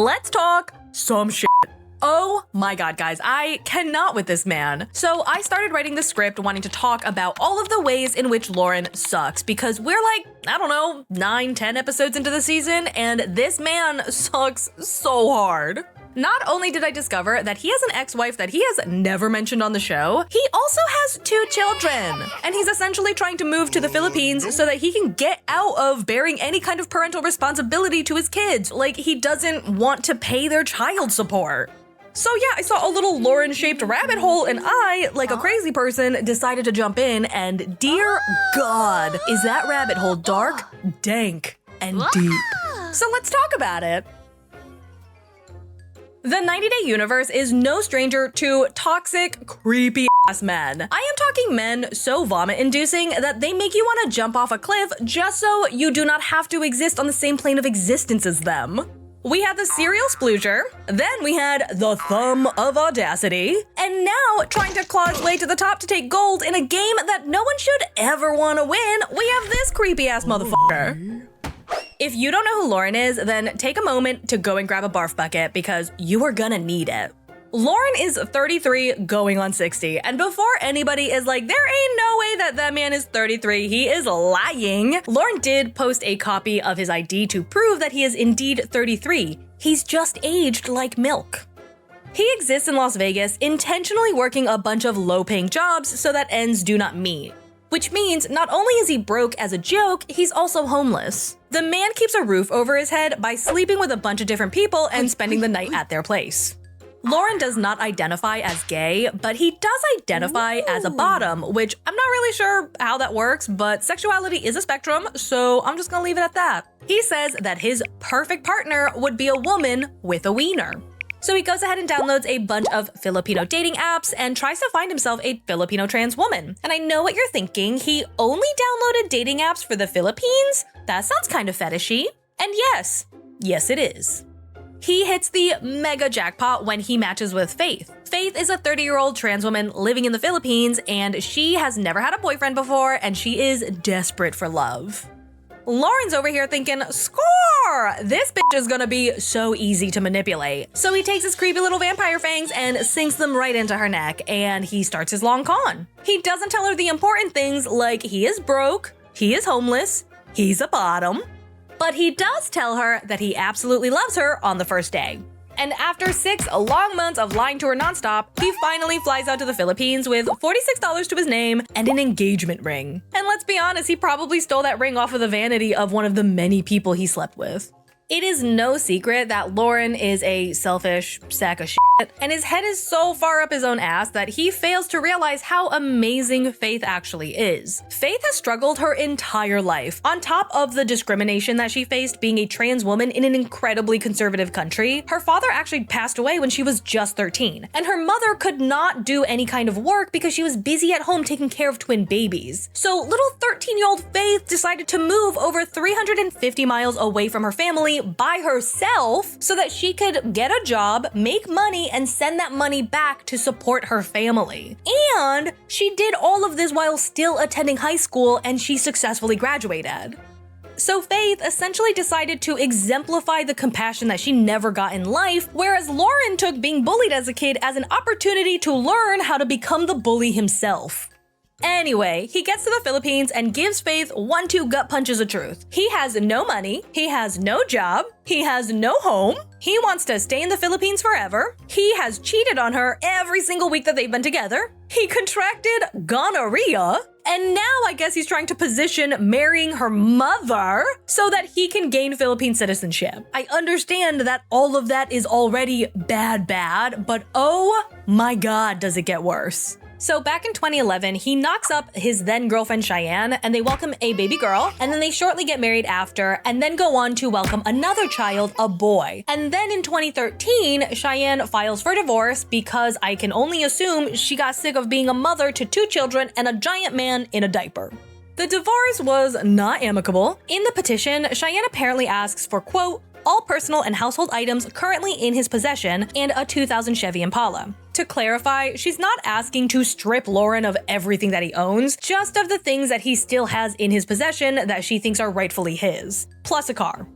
let's talk some shit. Oh my god, guys, I cannot with this man. So I started writing the script wanting to talk about all of the ways in which Loren sucks because we're like, I don't know, 9-10 episodes into the season and this man sucks so hard. Not only did I discover that he has an ex-wife that he has never mentioned on the show, he also has 2 children. And he's essentially trying to move to the Philippines so that he can get out of bearing any kind of parental responsibility to his kids. Like, he doesn't want to pay their child support. So yeah, I saw a little Loren-shaped rabbit hole and I, like a crazy person, decided to jump in and dear God, is that rabbit hole dark, dank, and deep. So let's talk about it. The 90-Day universe is no stranger to toxic, creepy-ass men. I am talking men so vomit-inducing that they make you want to jump off a cliff just so you do not have to exist on the same plane of existence as them. We had the serial splooger, then we had the thumb of audacity, and now, trying to claw his way to the top to take gold in a game that no one should ever want to win, we have this creepy-ass motherfucker. If you don't know who Loren is, then take a moment to go and grab a barf bucket because you are gonna need it. Loren is 33 going on 60, and before anybody is like, there ain't no way that that man is 33, he is lying. Loren did post a copy of his ID to prove that he is indeed 33. He's just aged like milk. He exists in Las Vegas, intentionally working a bunch of low-paying jobs so that ends do not meet. Which means not only is he broke as a joke, he's also homeless. The man keeps a roof over his head by sleeping with a bunch of different people and spending the night at their place. Loren does not identify as gay, but he does identify as a bottom, which I'm not really sure how that works, but sexuality is a spectrum, so I'm just gonna leave it at that. He says that his perfect partner would be a woman with a wiener. So he goes ahead and downloads a bunch of Filipino dating apps and tries to find himself a Filipino trans woman. And I know what you're thinking, he only downloaded dating apps for the Philippines? That sounds kind of fetishy. And yes it is. He hits the mega jackpot when he matches with Faith. Faith is a 30-year-old trans woman living in the Philippines and she has never had a boyfriend before and she is desperate for love. Loren's over here thinking, score! This bitch is gonna be so easy to manipulate. So he takes his creepy little vampire fangs and sinks them right into her neck, and he starts his long con. He doesn't tell her the important things like he is broke, he is homeless, he's a bottom, but he does tell her that he absolutely loves her on the first day. And after 6 long months of lying to her nonstop, he finally flies out to the Philippines with $46 to his name and an engagement ring. And let's be honest, he probably stole that ring off of the vanity of one of the many people he slept with. It is no secret that Loren is a selfish sack of shit, and his head is so far up his own ass that he fails to realize how amazing Faith actually is. Faith has struggled her entire life. On top of the discrimination that she faced being a trans woman in an incredibly conservative country, her father actually passed away when she was just 13, and her mother could not do any kind of work because she was busy at home taking care of twin babies. So little 13-year-old Faith decided to move over 350 miles away from her family by herself so that she could get a job, make money, and send that money back to support her family. And she did all of this while still attending high school, and she successfully graduated. So Faith essentially decided to exemplify the compassion that she never got in life, whereas Loren took being bullied as a kid as an opportunity to learn how to become the bully himself. Anyway, he gets to the Philippines and gives Faith 1-2 gut punches of truth. He has no money, he has no job, he has no home, he wants to stay in the Philippines forever, he has cheated on her every single week that they've been together, he contracted gonorrhea, and now I guess he's trying to position marrying her mother so that he can gain Philippine citizenship. I understand that all of that is already bad, but oh my god, does it get worse. So back in 2011, he knocks up his then-girlfriend Cheyenne, and they welcome a baby girl, and then they shortly get married after, and then go on to welcome another child, a boy. And then in 2013, Cheyenne files for divorce because I can only assume she got sick of being a mother to 2 children and a giant man in a diaper. The divorce was not amicable. In the petition, Cheyenne apparently asks for, quote, all personal and household items currently in his possession, and a 2000 Chevy Impala. To clarify, she's not asking to strip Loren of everything that he owns, just of the things that he still has in his possession that she thinks are rightfully his, plus a car.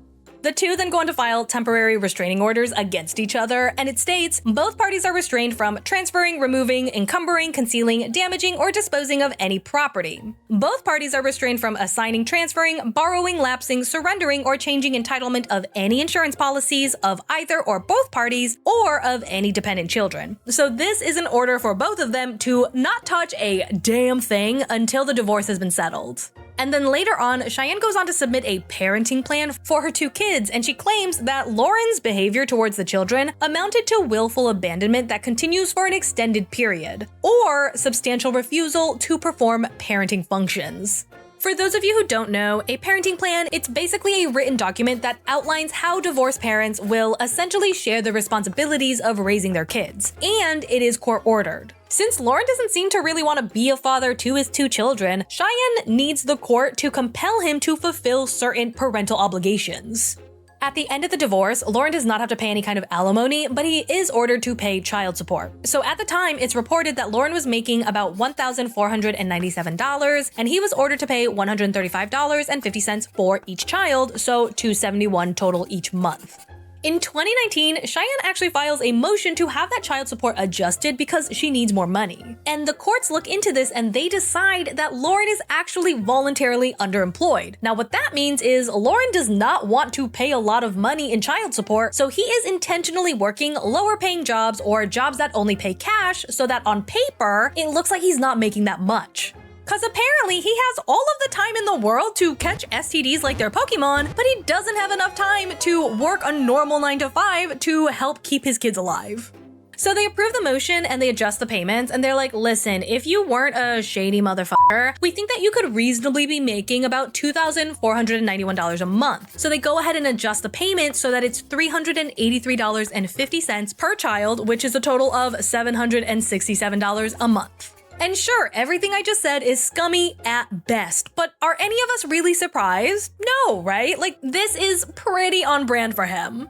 The two then go on to file temporary restraining orders against each other, and it states, both parties are restrained from transferring, removing, encumbering, concealing, damaging, or disposing of any property. Both parties are restrained from assigning, transferring, borrowing, lapsing, surrendering, or changing entitlement of any insurance policies of either or both parties, or of any dependent children. So this is an order for both of them to not touch a damn thing until the divorce has been settled. And then later on, Cheyenne goes on to submit a parenting plan for her two kids, and she claims that Loren's behavior towards the children amounted to willful abandonment that continues for an extended period, or substantial refusal to perform parenting functions. For those of you who don't know, a parenting plan, it's basically a written document that outlines how divorced parents will essentially share the responsibilities of raising their kids, and it is court-ordered. Since Loren doesn't seem to really want to be a father to his two children, Cheyenne needs the court to compel him to fulfill certain parental obligations. At the end of the divorce, Loren does not have to pay any kind of alimony, but he is ordered to pay child support. So at the time, it's reported that Loren was making about $1,497, and he was ordered to pay $135.50 for each child, so $271 total each month. In 2019, Cheyenne actually files a motion to have that child support adjusted because she needs more money. And the courts look into this and they decide that Loren is actually voluntarily underemployed. Now what that means is Loren does not want to pay a lot of money in child support, so he is intentionally working lower paying jobs or jobs that only pay cash so that on paper, it looks like he's not making that much. Cause apparently he has all of the time in the world to catch STDs like they're Pokemon, but he doesn't have enough time to work a normal 9 to 5 to help keep his kids alive. So they approve the motion and they adjust the payments, and they're like, listen, if you weren't a shady motherfucker, we think that you could reasonably be making about $2,491 a month. So they go ahead and adjust the payment so that it's $383.50 per child, which is a total of $767 a month. And sure, everything I just said is scummy at best, but are any of us really surprised? No, right? Like, this is pretty on brand for him.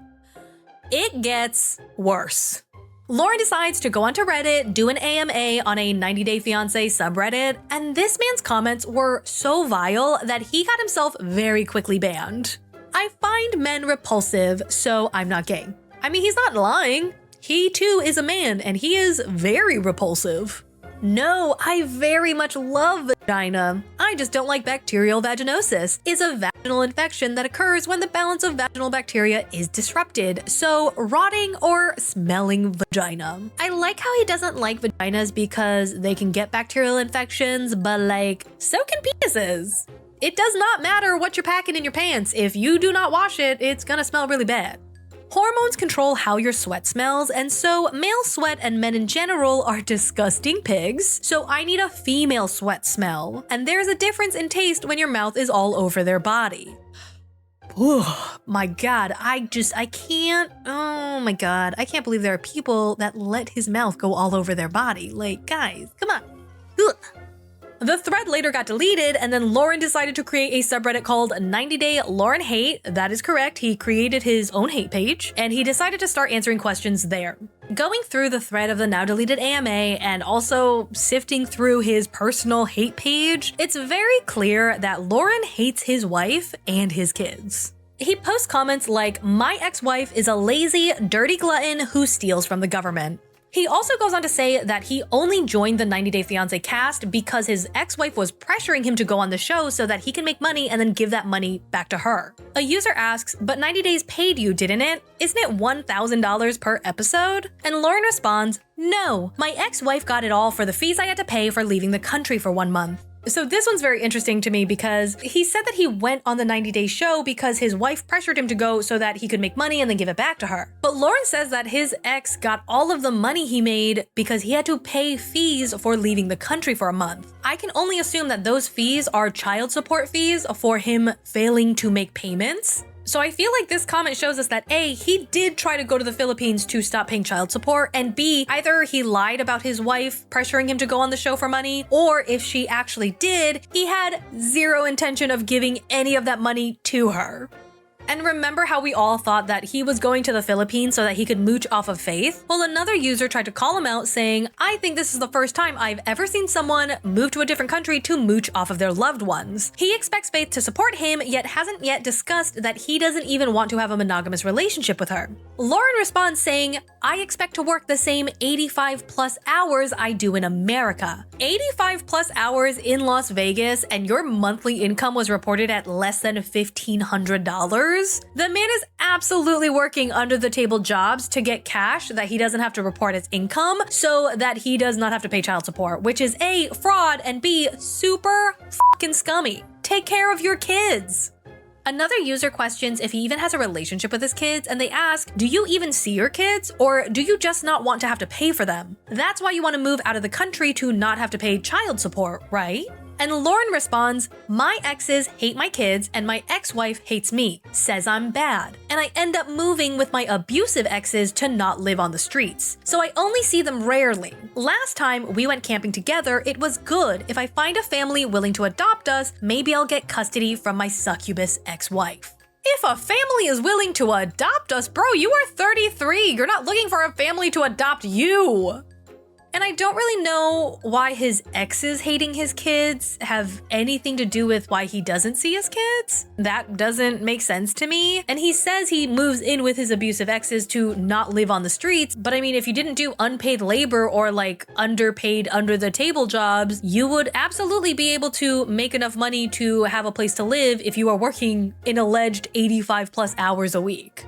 It gets worse. Loren decides to go onto Reddit, do an AMA on a 90 Day Fiancé subreddit, and this man's comments were so vile that he got himself very quickly banned. I find men repulsive, so I'm not gay. I mean, he's not lying. He too is a man, and he is very repulsive. No, I very much love vagina. I just don't like bacterial vaginosis. It's a vaginal infection that occurs when the balance of vaginal bacteria is disrupted, so rotting or smelling vagina. I like how he doesn't like vaginas because they can get bacterial infections, but like, so can penises. It does not matter what you're packing in your pants. If you do not wash it, it's gonna smell really bad. Hormones control how your sweat smells, and so male sweat and men in general are disgusting pigs, so I need a female sweat smell. And there's a difference in taste when your mouth is all over their body. Oh my god, I can't, oh my god, I can't believe there are people that let his mouth go all over their body. Like, guys, come on. Ugh. The thread later got deleted, and then Loren decided to create a subreddit called 90 Day Loren Hate. That is correct, he created his own hate page, and he decided to start answering questions there. Going through the thread of the now deleted AMA and also sifting through his personal hate page, it's very clear that Loren hates his wife and his kids. He posts comments like, "My ex-wife is a lazy, dirty glutton who steals from the government." He also goes on to say that he only joined the 90 Day Fiancé cast because his ex-wife was pressuring him to go on the show so that he can make money and then give that money back to her. A user asks, "But 90 Days paid you, didn't it? Isn't it $1,000 per episode?" And Loren responds, "No, my ex-wife got it all for the fees I had to pay for leaving the country for 1 month." So this one's very interesting to me because he said that he went on the 90 Day show because his wife pressured him to go so that he could make money and then give it back to her. But Loren says that his ex got all of the money he made because he had to pay fees for leaving the country for a month. I can only assume that those fees are child support fees for him failing to make payments. So I feel like this comment shows us that A, he did try to go to the Philippines to stop paying child support, and B, either he lied about his wife pressuring him to go on the show for money, or if she actually did, he had zero intention of giving any of that money to her. And remember how we all thought that he was going to the Philippines so that he could mooch off of Faith? Well, another user tried to call him out saying, I think this is the first time I've ever seen someone move to a different country to mooch off of their loved ones. He expects Faith to support him, yet hasn't yet discussed that he doesn't even want to have a monogamous relationship with her. Loren responds saying, I expect to work the same 85 plus hours I do in America. 85 plus hours in Las Vegas and your monthly income was reported at less than $1,500? The man is absolutely working under the table jobs to get cash that he doesn't have to report as income so that he does not have to pay child support, which is A, fraud, and B, super fucking scummy. Take care of your kids. Another user questions if he even has a relationship with his kids, and they ask, do you even see your kids, or do you just not want to have to pay for them? That's why you want to move out of the country to not have to pay child support, right? And Loren responds, my exes hate my kids and my ex-wife hates me, says I'm bad. And I end up moving with my abusive exes to not live on the streets. So I only see them rarely. Last time we went camping together, it was good. If I find a family willing to adopt us, maybe I'll get custody from my succubus ex-wife. If a family is willing to adopt us, bro, you are 33. You're not looking for a family to adopt you. And I don't really know why his exes hating his kids have anything to do with why he doesn't see his kids. That doesn't make sense to me. And he says he moves in with his abusive exes to not live on the streets. But I mean, if you didn't do unpaid labor or like underpaid under the table jobs, you would absolutely be able to make enough money to have a place to live if you are working an alleged 85 plus hours a week.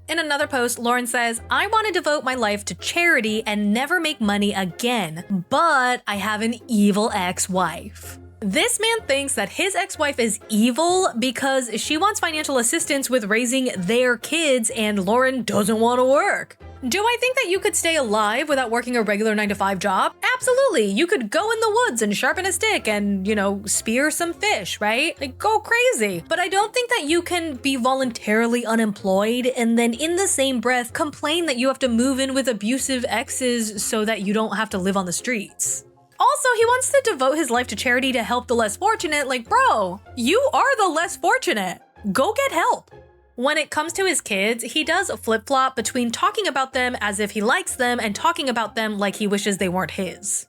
In another post, Loren says, I want to devote my life to charity and never make money again, but I have an evil ex-wife. This man thinks that his ex-wife is evil because she wants financial assistance with raising their kids and Loren doesn't want to work. Do I think that you could stay alive without working a regular 9-to-5 job? Absolutely. You could go in the woods and sharpen a stick and, spear some fish, right? Like, go crazy. But I don't think that you can be voluntarily unemployed and then in the same breath complain that you have to move in with abusive exes so that you don't have to live on the streets. Also, he wants to devote his life to charity to help the less fortunate. Like, bro, you are the less fortunate. Go get help. When it comes to his kids, he does flip-flop between talking about them as if he likes them and talking about them like he wishes they weren't his.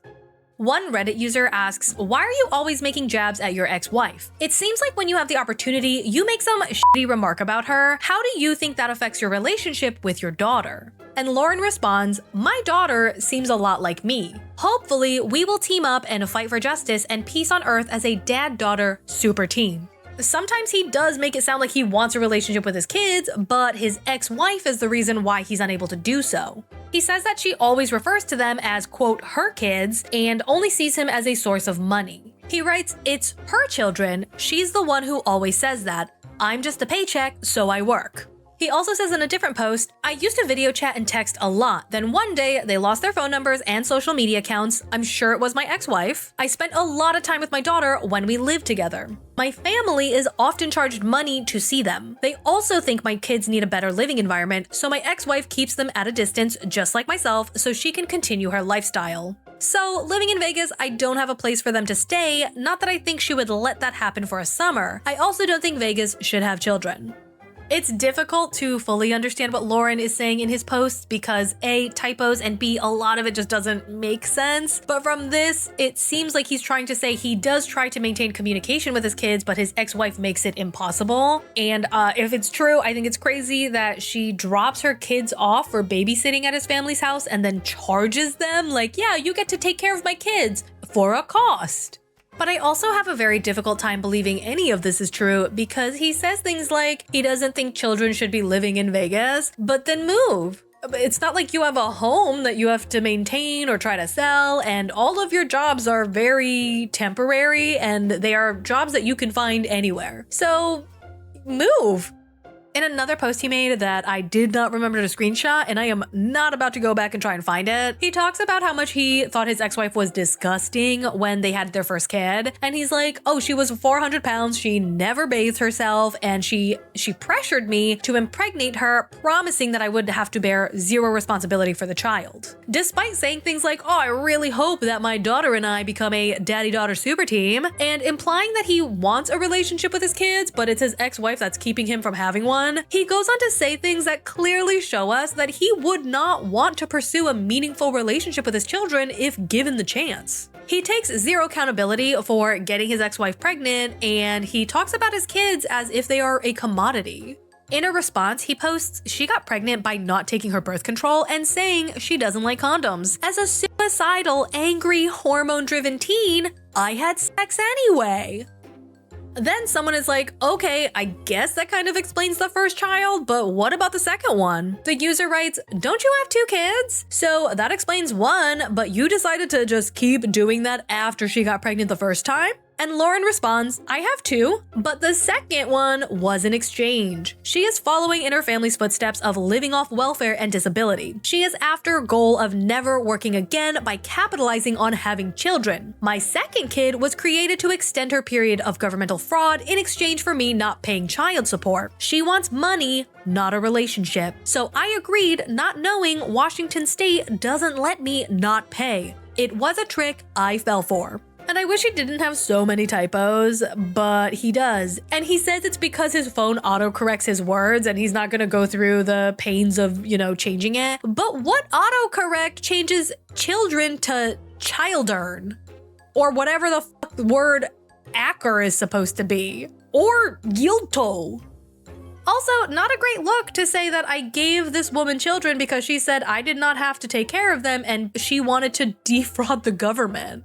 One Reddit user asks, why are you always making jabs at your ex-wife? It seems like when you have the opportunity, you make some shitty remark about her. How do you think that affects your relationship with your daughter? And Loren responds, my daughter seems a lot like me. Hopefully, we will team up and fight for justice and peace on earth as a dad-daughter super team. Sometimes he does make it sound like he wants a relationship with his kids, but his ex-wife is the reason why he's unable to do so. He says that she always refers to them as, quote, her kids, and only sees him as a source of money. He writes, it's her children, she's the one who always says that. I'm just a paycheck, so I work. He also says in a different post, I used to video chat and text a lot. Then one day, they lost their phone numbers and social media accounts. I'm sure it was my ex-wife. I spent a lot of time with my daughter when we lived together. My family is often charged money to see them. They also think my kids need a better living environment, so my ex-wife keeps them at a distance, just like myself, so she can continue her lifestyle. So, living in Vegas, I don't have a place for them to stay. Not that I think she would let that happen for a summer. I also don't think Vegas should have children. It's difficult to fully understand what Loren is saying in his posts because A, typos, and B, a lot of it just doesn't make sense. But from this, it seems like he's trying to say he does try to maintain communication with his kids, but his ex-wife makes it impossible. And if it's true, I think it's crazy that she drops her kids off for babysitting at his family's house and then charges them like, yeah, you get to take care of my kids for a cost. But I also have a very difficult time believing any of this is true because he says things like he doesn't think children should be living in Vegas, but then move. It's not like you have a home that you have to maintain or try to sell, and all of your jobs are very temporary and they are jobs that you can find anywhere. So move. In another post he made that I did not remember to screenshot, and I am not about to go back and try and find it, he talks about how much he thought his ex-wife was disgusting when they had their first kid. And he's like, oh, she was 400 pounds, she never bathed herself, and she pressured me to impregnate her, promising that I would have to bear zero responsibility for the child. Despite saying things like, oh, I really hope that my daughter and I become a daddy-daughter super team, and implying that he wants a relationship with his kids, but it's his ex-wife that's keeping him from having one. one, he goes on to say things that clearly show us that he would not want to pursue a meaningful relationship with his children if given the chance. He takes zero accountability for getting his ex-wife pregnant, and he talks about his kids as if they are a commodity. In a response, he posts she got pregnant by not taking her birth control and saying she doesn't like condoms. As a suicidal, angry, hormone-driven teen, I had sex anyway. Then someone is like, okay, I guess that kind of explains the first child, but what about the second one? The user writes, don't you have 2 kids? So that explains one, but you decided to just keep doing that after she got pregnant the first time? And Loren responds, I have 2, but the second one was an exchange. She is following in her family's footsteps of living off welfare and disability. She is after a goal of never working again by capitalizing on having children. My second kid was created to extend her period of governmental fraud in exchange for me not paying child support. She wants money, not a relationship. So I agreed, not knowing Washington State doesn't let me not pay. It was a trick I fell for. And I wish he didn't have so many typos, but he does. And he says it's because his phone autocorrects his words and he's not gonna go through the pains of, changing it. But what autocorrect changes children to childern? Or whatever the fuck the word acker is supposed to be. Or yilto. Also, not a great look to say that I gave this woman children because she said I did not have to take care of them and she wanted to defraud the government.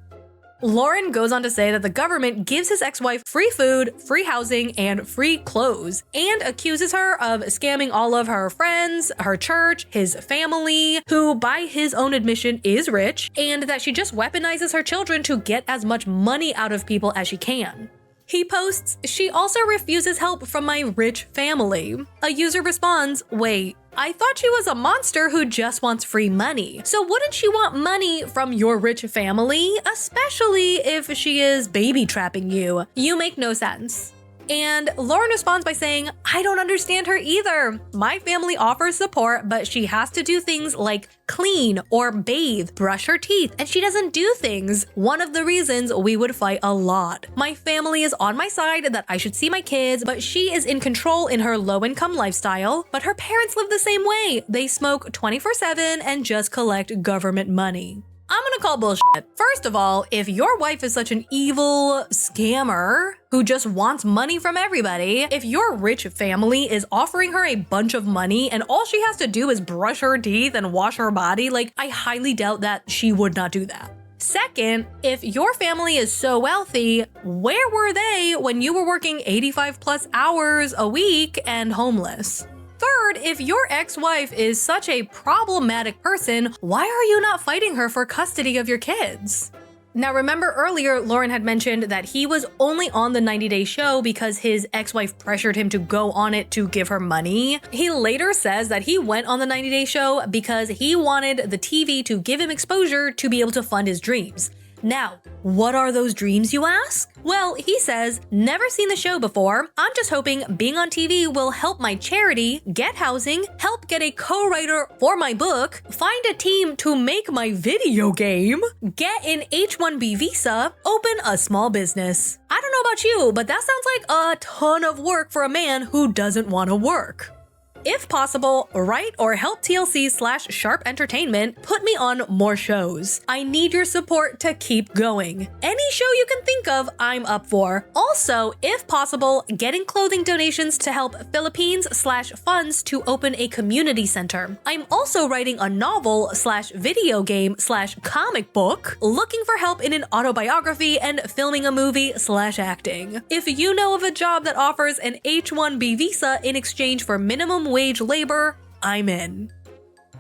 Loren goes on to say that the government gives his ex-wife free food, free housing, and free clothes, and accuses her of scamming all of her friends, her church, his family, who by his own admission is rich, and that she just weaponizes her children to get as much money out of people as she can. He posts, she also refuses help from my rich family. A user responds, wait, I thought she was a monster who just wants free money. So wouldn't she want money from your rich family? Especially if she is baby trapping you. You make no sense. And Loren responds by saying, I don't understand her either. My family offers support, but she has to do things like clean or bathe, brush her teeth, and she doesn't do things. One of the reasons we would fight a lot. My family is on my side that I should see my kids, but she is in control in her low-income lifestyle, but her parents live the same way. They smoke 24/7 and just collect government money. I'm gonna call bullshit. First of all, if your wife is such an evil scammer who just wants money from everybody, if your rich family is offering her a bunch of money and all she has to do is brush her teeth and wash her body, I highly doubt that she would not do that. Second, if your family is so wealthy, where were they when you were working 85+ hours a week and homeless? Third, if your ex-wife is such a problematic person, why are you not fighting her for custody of your kids? Now remember earlier, Loren had mentioned that he was only on the 90-day show because his ex-wife pressured him to go on it to give her money. He later says that he went on the 90-day show because he wanted the TV to give him exposure to be able to fund his dreams. Now, what are those dreams, you ask? Well, he says, never seen the show before. I'm just hoping being on TV will help my charity, get housing, help get a co-writer for my book, find a team to make my video game, get an H-1B visa, open a small business. I don't know about you, but that sounds like a ton of work for a man who doesn't want to work. If possible, write or help TLC/Sharp Entertainment put me on more shows. I need your support to keep going. Any show you can think of, I'm up for. Also, if possible, getting clothing donations to help Philippines/funds to open a community center. I'm also writing a novel/video game/comic book, looking for help in an autobiography and filming a movie/acting. If you know of a job that offers an H-1B visa in exchange for minimum wage labor, I'm in.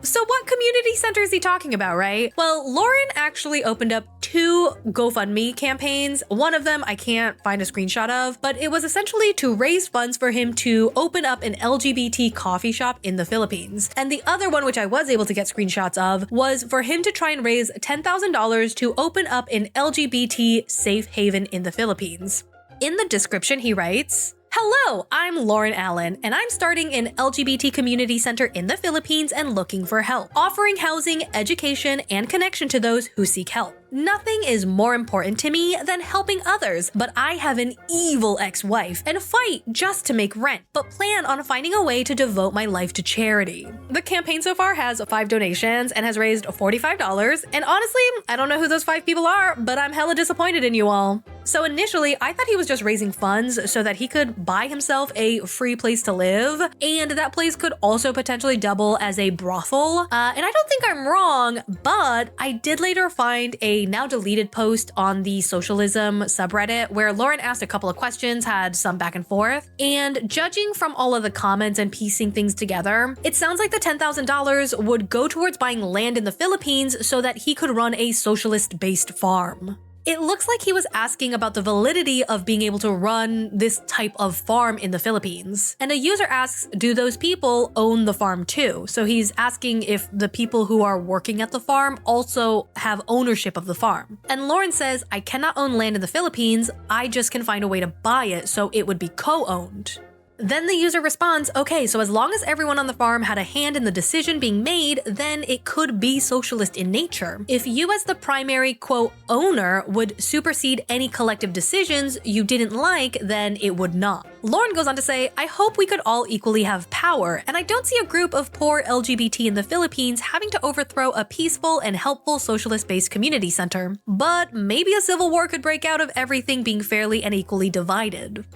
So what community center is he talking about, right? Well, Loren actually opened up 2 GoFundMe campaigns. One of them I can't find a screenshot of, but it was essentially to raise funds for him to open up an LGBT coffee shop in the Philippines. And the other one, which I was able to get screenshots of, was for him to try and raise $10,000 to open up an LGBT safe haven in the Philippines. In the description, he writes, hello, I'm Loren Allen, and I'm starting an LGBT community center in the Philippines and looking for help, offering housing, education, and connection to those who seek help. Nothing is more important to me than helping others, but I have an evil ex-wife and fight just to make rent, but plan on finding a way to devote my life to charity. The campaign so far has 5 donations and has raised $45, and honestly, I don't know who those 5 people are, but I'm hella disappointed in you all. So initially, I thought he was just raising funds so that he could buy himself a free place to live, and that place could also potentially double as a brothel. And I don't think I'm wrong, but I did later find a now deleted post on the socialism subreddit where Loren asked a couple of questions, had some back and forth, and judging from all of the comments and piecing things together, it sounds like the $10,000 would go towards buying land in the Philippines so that he could run a socialist-based farm. It looks like he was asking about the validity of being able to run this type of farm in the Philippines. And a user asks, do those people own the farm too? So he's asking if the people who are working at the farm also have ownership of the farm. And Loren says, I cannot own land in the Philippines, I just can find a way to buy it so it would be co-owned. Then the user responds, okay, so as long as everyone on the farm had a hand in the decision being made, then it could be socialist in nature. If you as the primary, quote, owner would supersede any collective decisions you didn't like, then it would not. Loren goes on to say, I hope we could all equally have power, and I don't see a group of poor LGBT in the Philippines having to overthrow a peaceful and helpful socialist-based community center. But maybe a civil war could break out of everything being fairly and equally divided.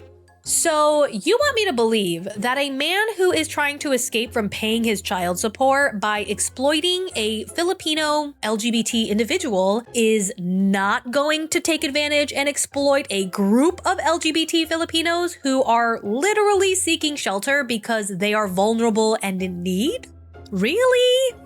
So you want me to believe that a man who is trying to escape from paying his child support by exploiting a Filipino LGBT individual is not going to take advantage and exploit a group of LGBT Filipinos who are literally seeking shelter because they are vulnerable and in need? Really?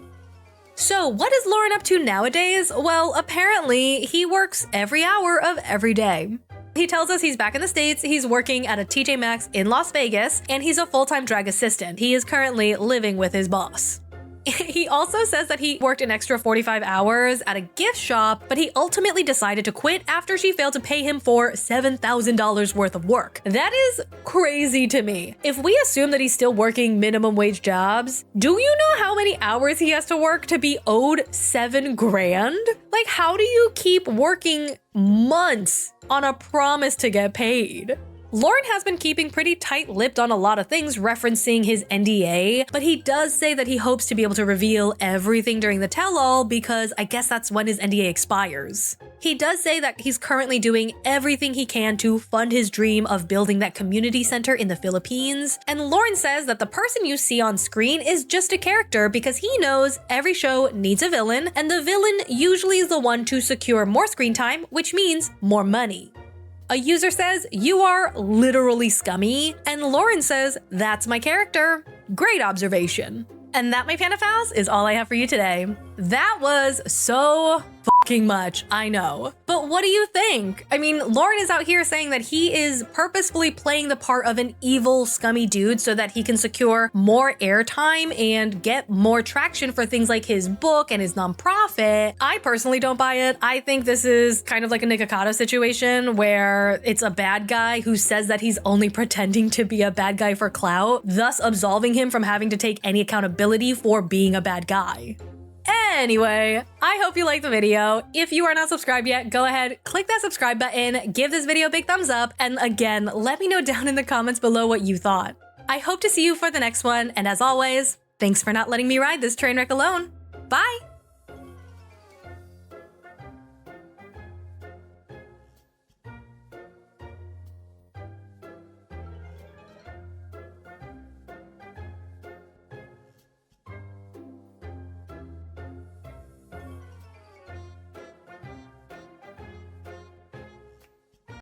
So what is Loren up to nowadays? Well, apparently he works every hour of every day. He tells us he's back in the States, he's working at a TJ Maxx in Las Vegas, and he's a full-time drag assistant. He is currently living with his boss. He also says that he worked an extra 45 hours at a gift shop, but he ultimately decided to quit after she failed to pay him for $7,000 worth of work. That is crazy to me. If we assume that he's still working minimum wage jobs, do you know how many hours he has to work to be owed $7 grand? Like, how do you keep working months on a promise to get paid? Loren has been keeping pretty tight-lipped on a lot of things, referencing his NDA, but he does say that he hopes to be able to reveal everything during the tell-all because I guess that's when his NDA expires. He does say that he's currently doing everything he can to fund his dream of building that community center in the Philippines, and Loren says that the person you see on screen is just a character because he knows every show needs a villain, and the villain usually is the one to secure more screen time, which means more money. A user says, you are literally scummy, and Loren says, that's my character. Great observation. And that, my Panda Pals, is all I have for you today. That was so fucking much, I know. But what do you think? I mean, Loren is out here saying that he is purposefully playing the part of an evil, scummy dude so that he can secure more airtime and get more traction for things like his book and his nonprofit. I personally don't buy it. I think this is kind of like a Nikocado situation where it's a bad guy who says that he's only pretending to be a bad guy for clout, thus absolving him from having to take any accountability for being a bad guy. Anyway, I hope you liked the video. If you are not subscribed yet, go ahead, click that subscribe button, give this video a big thumbs up, and again, let me know down in the comments below what you thought. I hope to see you for the next one, and as always, thanks for not letting me ride this train wreck alone. Bye!